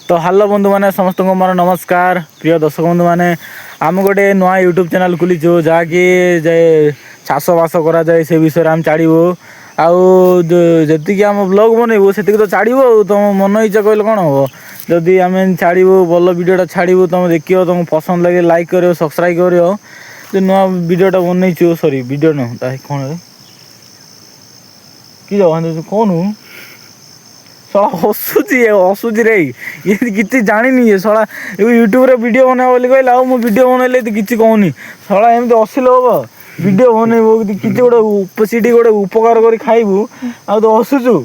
तो हेलो बंधु मैंने समस्त को मोर नमस्कार प्रिय दर्शक बंधु मैंने आम गोटे नुआ यूट्यूब चैनल खोलीचु जहाँकि जे चाष बास करा जाए से विषय आम छाड़ू आती आम ब्लॉग बनइबू से तो छाड़ू तुम मन इच्छा कहले कौन हम जदि आम छाड़ू भल भिडटा छाड़ू तुम देख तुम पसंद लगे लाइक कर सब्सक्राइब कर जो नुआ भिडटा बनईचु सॉरी भिडियो न कौन कि कौन सला हसुची रे ये किसी जानी ये सला यूट्यूब रे वीडियो बना बोली कहला मु वीडियो बनैले तो किसी कहूनी सला एमती हसिल हम वीडियो बनइबू किसी गोटे सीटी गोटे उपकार कर खाइबू आ तो हसुचु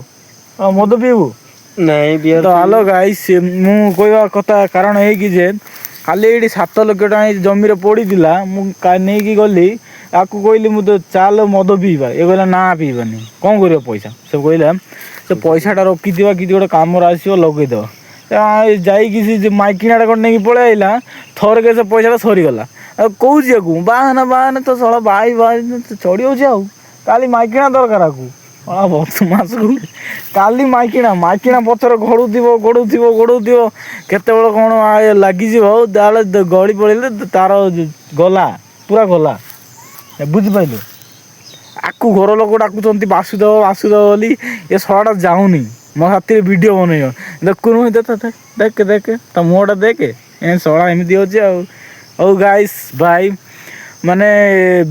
मद पीबू नहीं तो हेलो गाइस मु कहवा कथा कारण है कि जे खाली ये 7 लाख टका जमी पड़ी नहीं गली आपको कहली मुझे चाल मद पीवा ये कहला ना पीवानी कौन कर पैसा सब कहला से पैसाटा रखी कि गोटे कम आसो लगेद जा माइकिना कौन नहीं पलि आईला थर के से पैसा सरीगला कौन बाहना बाहना तो सड़ा बाई बाई चढ़ी हो काली माइकिना दरकार आपको बदमाश को काली माइकिना माइकिना पथर गोड़ू केत कौन लगिज गली पड़े तार गला पूरा गला बुझिपारे आकु घर लोक डाकुंट बासुदेव बासुदेव बोली ये सड़ाटा जाऊनी मो हाथी वीडियो बनइब देखुन देख देख तो मुहटा देखे सड़ा एमती हो गाइस भाई माने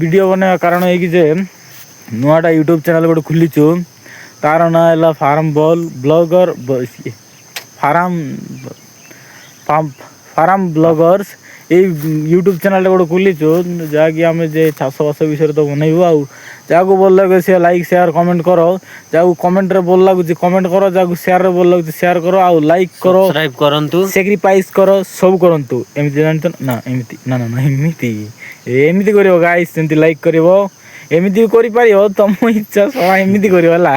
वीडियो बना कारण है कि नुआटा यूट्यूब चैनल गोटे खोलीचु तार ना है फार्म बॉल ब्लॉगर फार्म ब्लॉगर्स ये यूट्यूब चैनल गोटे खोलीचु जहाँकि आम जे चाषबास विषय तो बनइबू आ जहाँ भल लगे सी लाइक शेयर कमेंट कर जहाँ कमेंट रे भल लगुच कमेंट कर जहाँ शेयर रे भल लगुच शेयर कर आ लाइक करो सब्सक्राइब करंतु सैक्रिफाइस करो सब करंतु एमती जानत ना एमती ना ना ना एमती करियो गाइस एमती लाइक करिवो एमती करि पारियो तुम इच्छा सला एमती करियो हला।